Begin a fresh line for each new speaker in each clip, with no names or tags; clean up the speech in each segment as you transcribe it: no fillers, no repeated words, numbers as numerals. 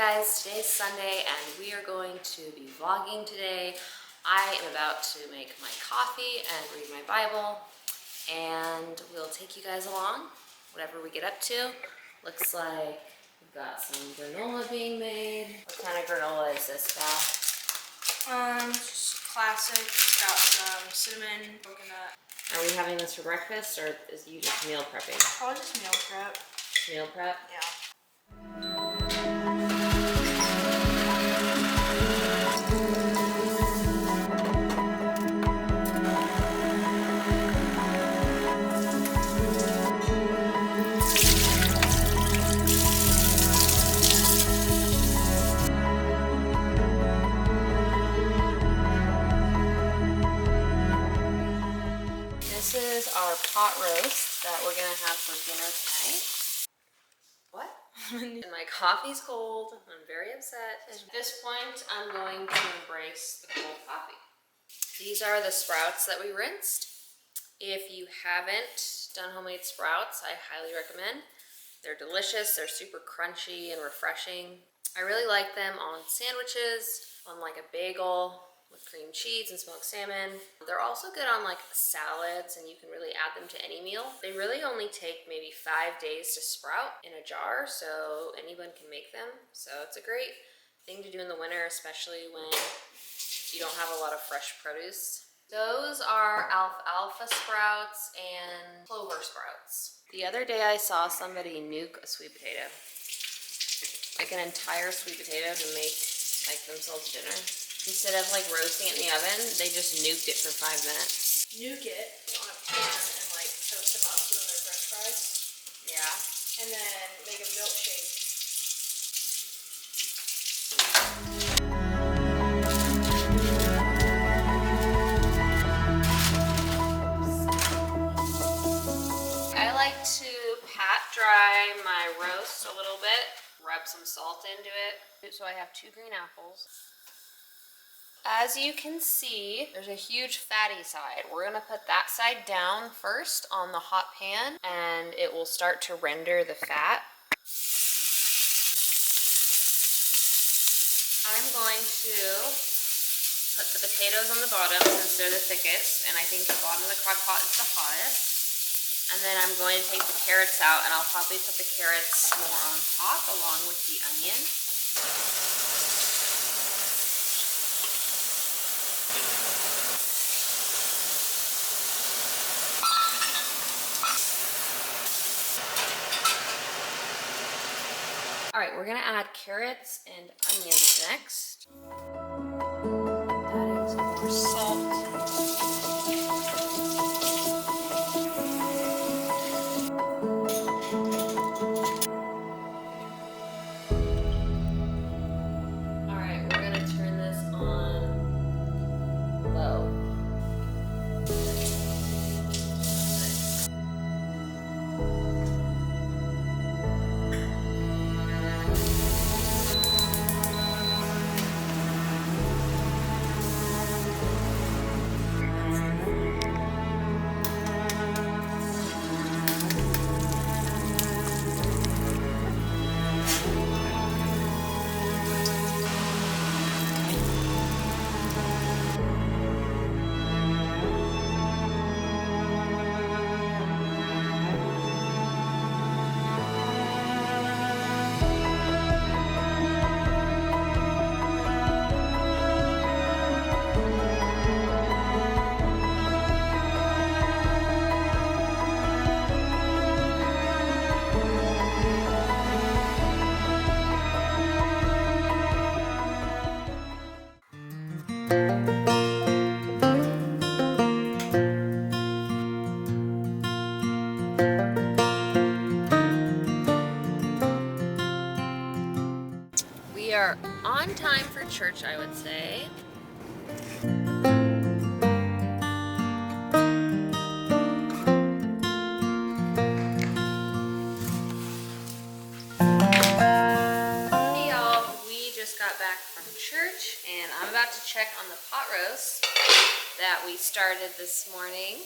guys, today's Sunday and we are going to be vlogging today. I am about to make my coffee and read my Bible, and we'll take you guys along, whatever we get up to. Looks like we've got some granola being made. What kind of granola is this, Val?
Just classic. It's got some cinnamon, coconut.
Are we having this for breakfast or is you just meal prepping?
Probably just meal prep.
Meal prep?
Yeah.
This is our pot roast that we're gonna have for dinner tonight. What? And my coffee's cold. I'm very upset. At this point, I'm going to embrace the cold coffee. These are the sprouts that we rinsed. If you haven't done homemade sprouts, I highly recommend. They're delicious. They're super crunchy and refreshing. I really like them on sandwiches, on like a bagel with cream cheese and smoked salmon. They're also good on like salads, and you can really add them to any meal. They really only take maybe 5 days to sprout in a jar, so anyone can make them. So it's a great thing to do in the winter, especially when you don't have a lot of fresh produce. Those are alfalfa sprouts and clover sprouts. The other day I saw somebody nuke a sweet potato. Like an entire sweet potato to make like themselves dinner. Instead of like roasting it in the oven, they just nuked it for 5 minutes.
Nuke it on a pan and like toast them up so then they're french fries.
Yeah.
And then make a milkshake.
I like to pat dry my roast a little bit, rub some salt into it. So I have 2 green apples. As you can see, there's a huge fatty side. We're gonna put that side down first on the hot pan, and it will start to render the fat. I'm going to put the potatoes on the bottom since they're the thickest, and I think the bottom of the crock pot is the hottest. And then I'm going to take the carrots out, and I'll probably put the carrots more on top along with the onion. All right, we're gonna add carrots and onions next. Adding some more salt. All right, we're gonna turn this on low. We are on time for church, I would say. Hey y'all, we just got back from church and I'm about to check on the pot roast that we started this morning.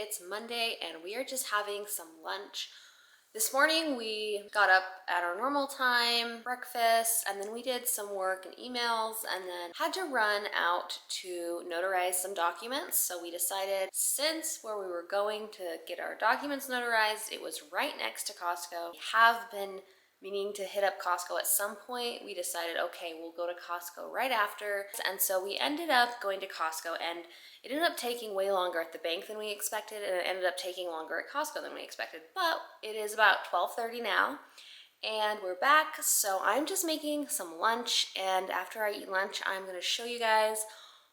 It's Monday and we are just having some lunch. This morning we got up at our normal time, breakfast, and then we did some work and emails and then had to run out to notarize some documents. So we decided, since where we were going to get our documents notarized, it was right next to Costco. We have been meaning to hit up Costco at some point. We decided, okay, we'll go to Costco right after. And so we ended up going to Costco, and it ended up taking way longer at the bank than we expected, and it ended up taking longer at Costco than we expected. But it is about 12:30 now, and we're back. So I'm just making some lunch, and after I eat lunch, I'm gonna show you guys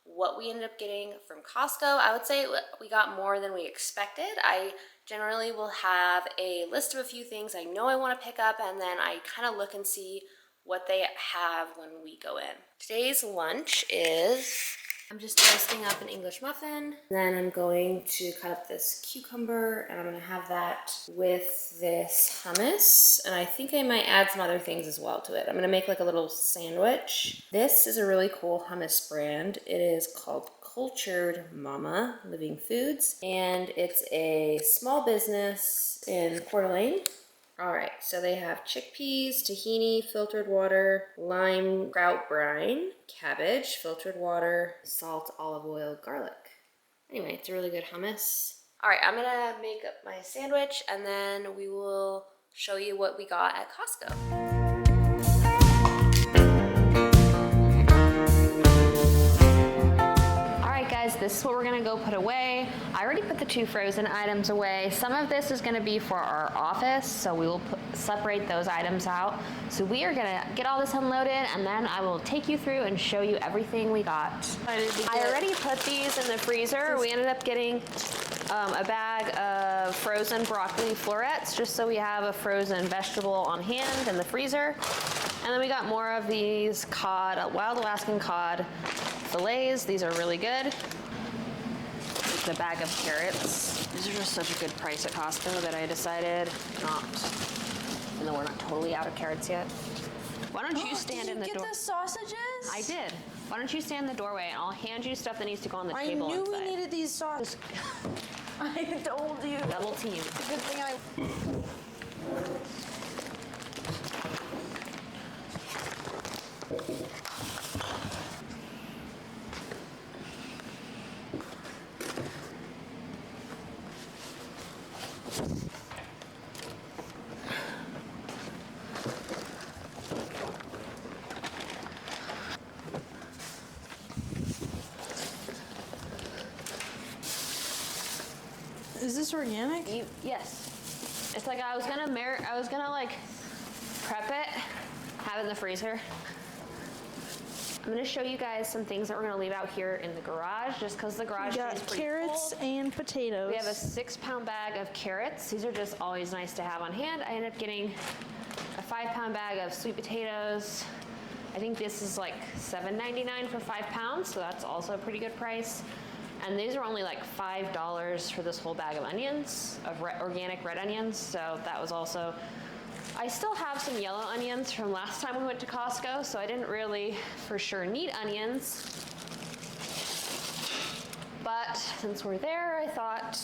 what we ended up getting from Costco. I would say we got more than we expected. I generally will have a list of a few things I know I want to pick up, and then I kind of look and see what they have when we go in. Today's lunch is, I'm just toasting up an English muffin. Then I'm going to cut up this cucumber, and I'm gonna have that with this hummus. And I think I might add some other things as well to it. I'm gonna make like a little sandwich. This is a really cool hummus brand. It is called Cultured Mama Living Foods, and it's a small business in Coeur d'Alene. All right, so they have chickpeas, tahini, filtered water, lime grout brine, cabbage, filtered water, salt, olive oil, garlic. Anyway, it's a really good hummus. All right, I'm gonna make up my sandwich, and then we will show you what we got at Costco. This is what we're gonna go put away. I already put the 2 frozen items away. Some of this is gonna be for our office, so we will separate those items out. So we are gonna get all this unloaded, and then I will take you through and show you everything we got. I already put these in the freezer. We ended up getting a bag of frozen broccoli florets, just so we have a frozen vegetable on hand in the freezer. And then we got more of these cod, wild Alaskan cod fillets. These are really good. The bag of carrots. These are just such a good price at Costco that I decided not, even though we're not totally out of carrots yet. Why don't you stand in the door?
Did you get the sausages?
I did. Why don't you stand in the doorway and I'll hand you stuff that needs to go on the table inside.
I knew we needed these sausages. I told you.
Double team.
Good thing I... Is this organic?
Yes. It's like I was gonna like prep it, have it in the freezer. I'm gonna show you guys some things that we're gonna leave out here in the garage, just because the garage is pretty full.
Carrots and potatoes.
We have a 6-pound bag of carrots. These are just always nice to have on hand. I ended up getting a 5-pound bag of sweet potatoes. I think this is like $7.99 for 5 pounds, so that's also a pretty good price. And these are only like $5 for this whole bag of onions, of organic red onions. So that was also, I still have some yellow onions from last time we went to Costco, so I didn't really for sure need onions. But since we're there, I thought,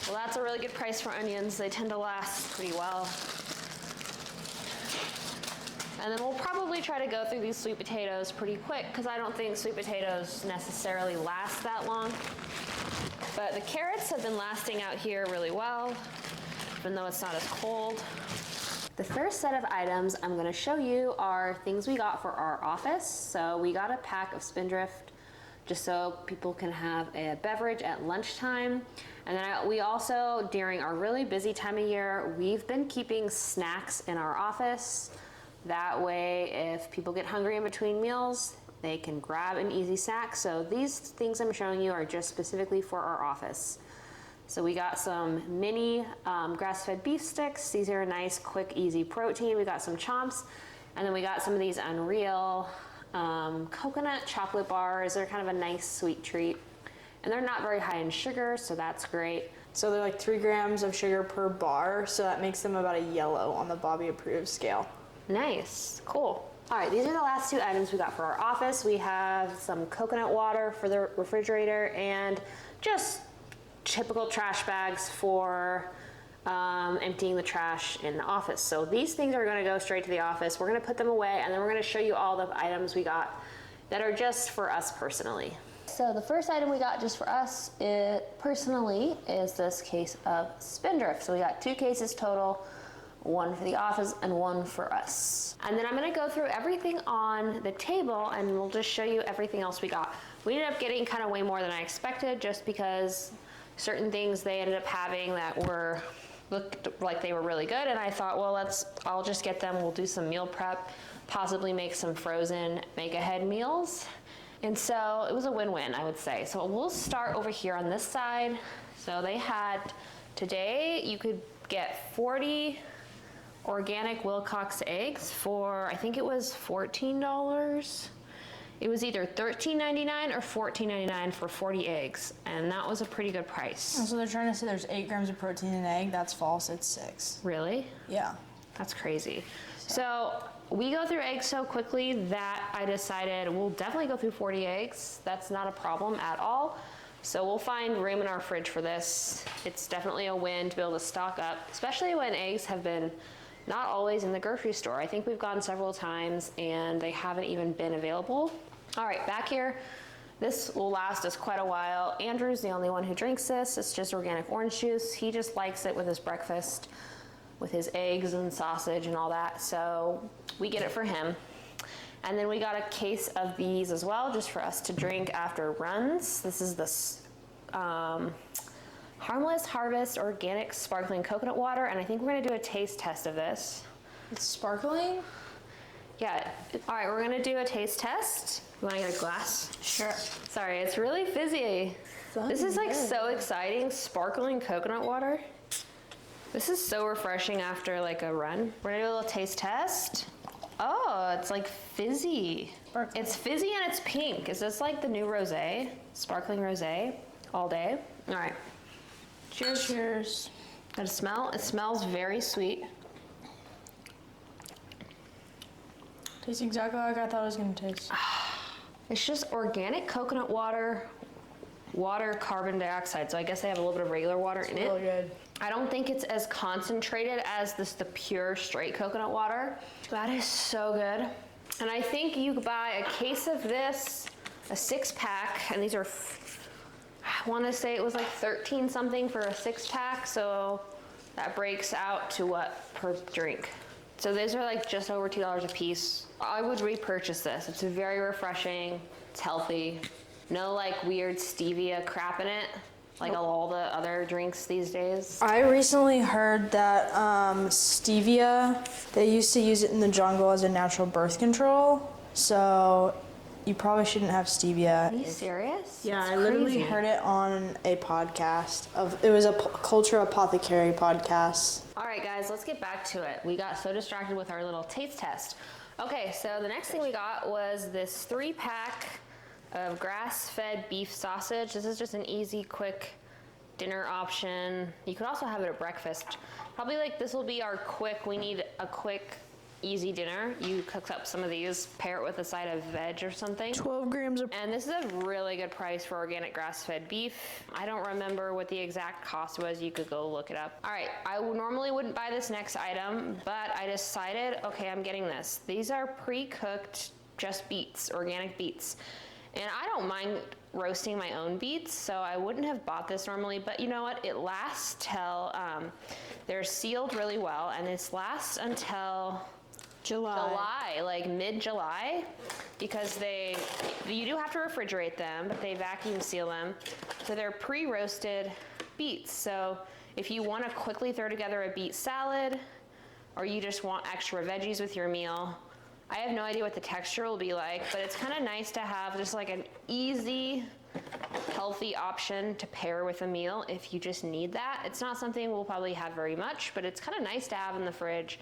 well, that's a really good price for onions. They tend to last pretty well. And then we'll probably try to go through these sweet potatoes pretty quick, because I don't think sweet potatoes necessarily last that long. But the carrots have been lasting out here really well, even though it's not as cold. The first set of items I'm going to show you are things we got for our office. So we got a pack of Spindrift, just so people can have a beverage at lunchtime. And then we also, during our really busy time of year, we've been keeping snacks in our office. That way, if people get hungry in between meals, they can grab an easy snack. So these things I'm showing you are just specifically for our office. So we got some mini grass-fed beef sticks. These are a nice, quick, easy protein. We got some chomps, and then we got some of these Unreal coconut chocolate bars. They're kind of a nice sweet treat, and they're not very high in sugar, so that's great.
So they're like 3 grams of sugar per bar, so that makes them about a yellow on the Bobby approved scale.
Nice, cool. All right, these are the last 2 items we got for our office. We have some coconut water for the refrigerator and just typical trash bags for emptying the trash in the office. So these things are gonna go straight to the office. We're gonna put them away, and then we're gonna show you all the items we got that are just for us personally. So the first item we got just for us personally is this case of Spindrift. So we got 2 cases total, 1 for the office and 1 for us. And then I'm gonna go through everything on the table and we'll just show you everything else we got. We ended up getting kind of way more than I expected just because certain things they ended up having that looked like they were really good, and I thought, well, I'll just get them, we'll do some meal prep, possibly make some frozen make-ahead meals. And so it was a win-win, I would say. So we'll start over here on this side. So they had, today you could get 40 organic Wilcox eggs for, I think it was $14. It was either $13.99 or $14.99 for 40 eggs, and that was a pretty good price.
So they're trying to say there's 8 grams of protein in an egg. That's false. It's 6.
Really?
Yeah.
That's crazy. So we go through eggs so quickly that I decided we'll definitely go through 40 eggs. That's not a problem at all. So we'll find room in our fridge for this. It's definitely a win to be able to stock up, especially when eggs have been not always in the grocery store. I think we've gone several times and they haven't even been available. All right, back here, this will last us quite a while. Andrew's the only one who drinks this. It's just organic orange juice. He just likes it with his breakfast, with his eggs and sausage and all that. So we get it for him. And then we got a case of these as well, just for us to drink after runs. This is the Harmless Harvest Organic Sparkling Coconut Water, and I think we're gonna do a taste test of this.
It's sparkling?
Yeah. All right, we're gonna do a taste test. You wanna get a glass?
Sure.
Sorry, it's really fizzy. This is like so exciting. Sparkling coconut water. This is so refreshing after like a run. We're gonna do a little taste test. Oh, it's like fizzy.
Sparkling.
It's fizzy and it's pink. Is this like the new rosé? Sparkling rosé all day. All right. Cheers.
Cheers.
Got a smell? It smells very sweet.
Tastes exactly like I thought it was gonna taste.
It's just organic coconut water, carbon dioxide. So I guess they have a little bit of regular water in it.
Really good.
I don't think it's as concentrated as the pure straight coconut water. That is so good. And I think you could buy a case of this, a 6-pack, and these are, I wanna say it was like 13 something for a 6-pack, so that breaks out to what per drink? So these are like just over $2 a piece. I would repurchase this. It's very refreshing, it's healthy. No like weird stevia crap in it, like all the other drinks these days.
I recently heard that stevia, they used to use it in the jungle as a natural birth control. So you probably shouldn't have stevia.
Are you serious?
Yeah,
That's
I literally
crazy.
heard it on a podcast it was a Culture Apothecary podcast.
All right, guys, let's get back to it. We got so distracted with our little taste test. Okay, so the next thing we got was this 3-pack of grass-fed beef sausage. This is just an easy, quick dinner option. You could also have it at breakfast. Probably like this will be our quick, we need a quick, easy dinner. You cook up some of these, pair it with a side of veg or something.
12 grams of...
And this is a really good price for organic grass-fed beef. I don't remember what the exact cost was. You could go look it up. All right, I normally wouldn't buy this next item, but I decided, okay, I'm getting this. These are pre-cooked, just beets, organic beets. And I don't mind roasting my own beets, so I wouldn't have bought this normally, but you know what? It lasts till, they're sealed really well, and this lasts until July, like mid-July, because you do have to refrigerate them, but they vacuum seal them. So they're pre-roasted beets. So if you want to quickly throw together a beet salad, or you just want extra veggies with your meal, I have no idea what the texture will be like, but it's kind of nice to have just like an easy, healthy option to pair with a meal if you just need that. It's not something we'll probably have very much, but it's kind of nice to have in the fridge.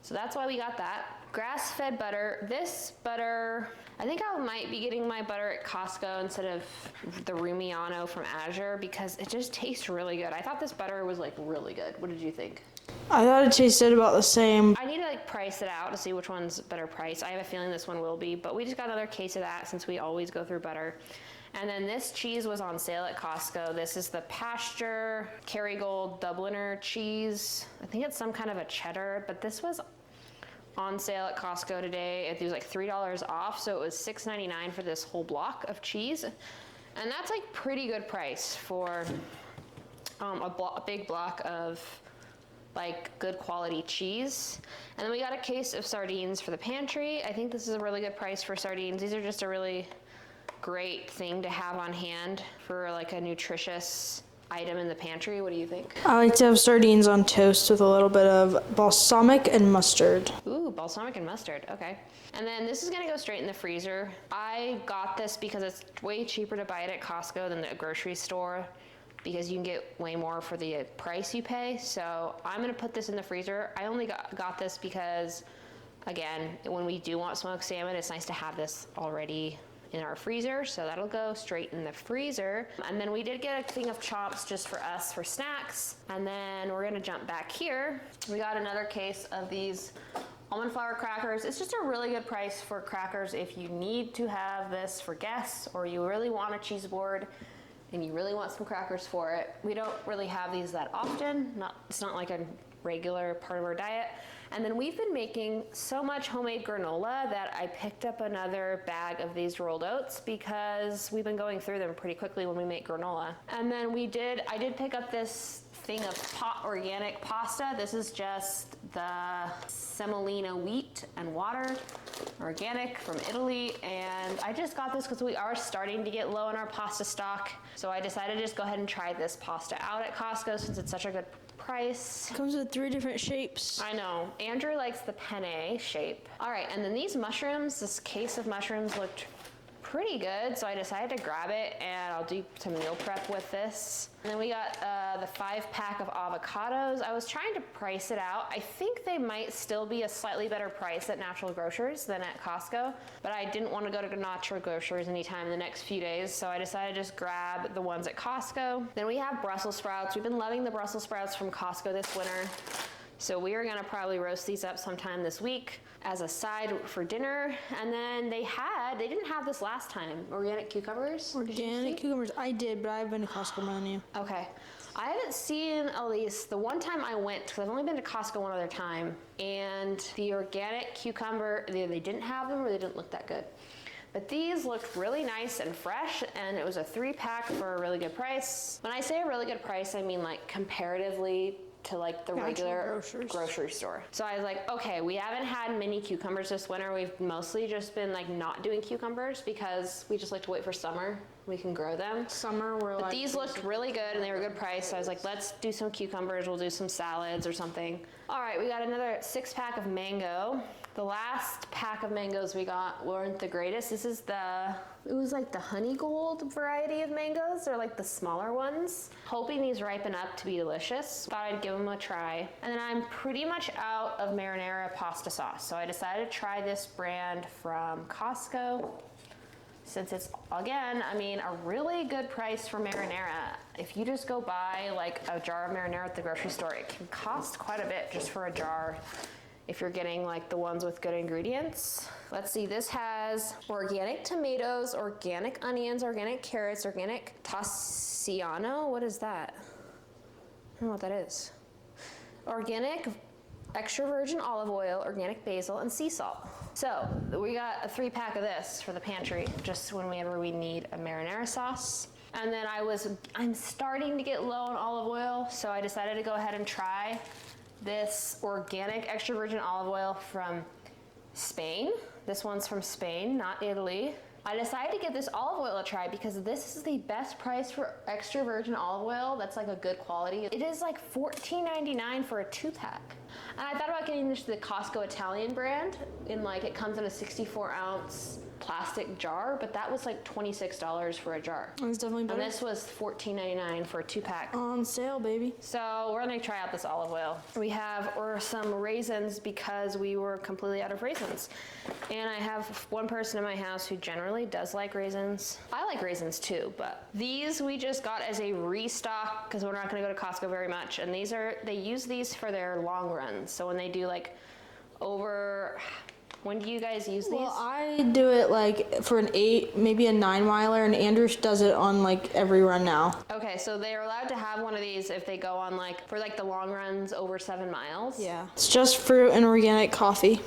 So that's why we got that. Grass-fed butter. This butter, I think I might be getting my butter at Costco instead of the Rumiano from Azure because it just tastes really good. I thought this butter was like really good. What did you think?
I thought it tasted about the same.
I need to like price it out to see which one's better price. I have a feeling this one will be, but we just got another case of that since we always go through butter. And then this cheese was on sale at Costco. This is the Pasture Kerrygold Dubliner cheese. I think it's some kind of a cheddar, but this was on sale at Costco today. It was like $3 off, so it was $6.99 for this whole block of cheese. And that's like pretty good price for a big block of like good quality cheese. And then we got a case of sardines for the pantry. I think this is a really good price for sardines. These are just a really great thing to have on hand for like a nutritious item in the pantry. What do you think?
I like to have sardines on toast with a little bit of balsamic and mustard.
Ooh, balsamic and mustard, okay. And then this is gonna go straight in the freezer. I got this because it's way cheaper to buy it at Costco than the grocery store, because you can get way more for the price you pay. So I'm gonna put this in the freezer. I only got this because, again, when we do want smoked salmon, it's nice to have this already in our freezer, so that'll go straight in the freezer. And then we did get a thing of chops just for us for snacks. And then we're gonna jump back here. We got another case of these almond flour crackers. It's just a really good price for crackers if you need to have this for guests, or you really want a cheese board and you really want some crackers for it. We don't really have these that often. It's not like a regular part of our diet. And then we've been making so much homemade granola that I picked up another bag of these rolled oats because we've been going through them pretty quickly when we make granola. And then I did pick up this thing of organic pasta. This is just the semolina wheat and water, organic from Italy. And I just got this because we are starting to get low on our pasta stock. So I decided to just go ahead and try this pasta out at Costco since it's such a good price.
Comes with 3 different shapes.
I know. Andrew likes the penne shape. All right, and then these mushrooms, this case of mushrooms looked pretty good, so I decided to grab it and I'll do some meal prep with this. And then we got the 5-pack of avocados. I was trying to price it out. I think they might still be a slightly better price at Natural Grocers than at Costco, but I didn't want to go to Natural Grocers anytime in the next few days, so I decided to just grab the ones at Costco. Then we have Brussels sprouts. We've been loving the Brussels sprouts from Costco this winter. So we are gonna probably roast these up sometime this week as a side for dinner. And then they didn't have this last time, organic cucumbers.
Organic cucumbers, I did, but I've been to Costco more than you.
Okay, I haven't seen Elise. The one time I went, because I've only been to Costco one other time, and the organic cucumber, either they didn't have them or they didn't look that good. But these looked really nice and fresh, and it was a 3-pack for a really good price. When I say a really good price, I mean like comparatively to like the regular grocery store. So I was like, okay, we haven't had many cucumbers this winter. We've mostly just been like not doing cucumbers because we just like to wait for summer. We can grow them. But these looked really good and they were a good price. So I was like, let's do some cucumbers. We'll do some salads or something. All right, we got another 6-pack of mango. The last pack of mangoes we got weren't the greatest. This is it was like the honey gold variety of mangoes. They're like the smaller ones. Hoping these ripen up to be delicious. Thought I'd give them a try. And then I'm pretty much out of marinara pasta sauce. So I decided to try this brand from Costco. Since it's, again, I mean, a really good price for marinara. If you just go buy like a jar of marinara at the grocery store, it can cost quite a bit just for a jar if you're getting like the ones with good ingredients. Let's see, this has organic tomatoes, organic onions, organic carrots, organic Tassiano. What is that? I don't know what that is. Organic extra virgin olive oil, organic basil, and sea salt. So we got a 3-pack of this for the pantry, just whenever we need a marinara sauce. And then I'm starting to get low on olive oil, so I decided to go ahead and try this organic extra virgin olive oil from Spain. This one's from Spain, not Italy. I decided to give this olive oil a try because this is the best price for extra virgin olive oil that's like a good quality. It is like $14.99 for a 2-pack. And I thought about getting this the Costco Italian brand, in like it comes in a 64-ounce plastic jar, but that was like $26 for a jar.
It's definitely
And
better.
this was $14.99 for a 2-pack.
On sale, baby.
So we're gonna try out this olive oil. We have some raisins because we were completely out of raisins. And I have one person in my house who generally does like raisins. I like raisins too, but these we just got as a restock because we're not gonna go to Costco very much. And they use these for their long runs. So when they do like when do you guys use these?
Well, I do it like for an 8, maybe a 9-miler, and Andrew does it on like every run now.
Okay, so they're allowed to have one of these if they go on for the long runs over 7 miles.
Yeah. It's just fruit and organic coffee.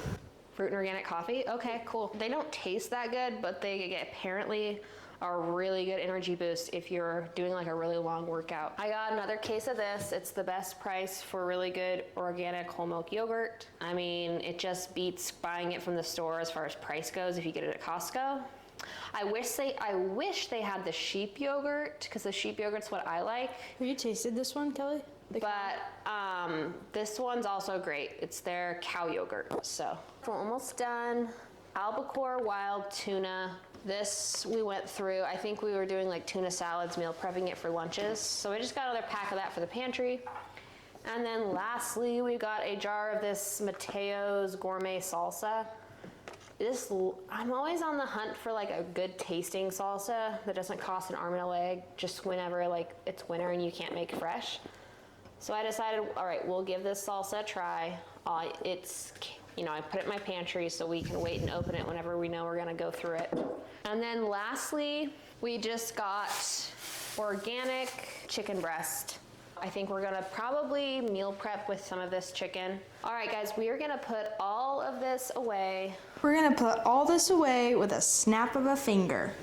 Fruit and organic coffee? Okay, cool. They don't taste that good, but they apparently are a really good energy boost if you're doing like a really long workout. I got another case of this. It's the best price for really good organic whole milk yogurt. I mean, it just beats buying it from the store as far as price goes if you get it at Costco. I wish they had the sheep yogurt because the sheep yogurt's what I like.
Have you tasted this one, Kelly?
But this one's also great. It's their cow yogurt. So we're almost done. Albacore wild tuna. This we went through. I think we were doing like tuna salads, meal prepping it for lunches. So I just got another pack of that for the pantry. And then lastly, we got a jar of this Mateo's gourmet salsa. I'm always on the hunt for like a good tasting salsa that doesn't cost an arm and a leg just whenever like it's winter and you can't make fresh. So I decided, all right, we'll give this salsa a try. I put it in my pantry so we can wait and open it whenever we know we're gonna go through it. And then lastly, we just got organic chicken breast. I think we're gonna probably meal prep with some of this chicken. All right, guys, we are gonna put all of this away.
We're gonna put all this away with a snap of a finger.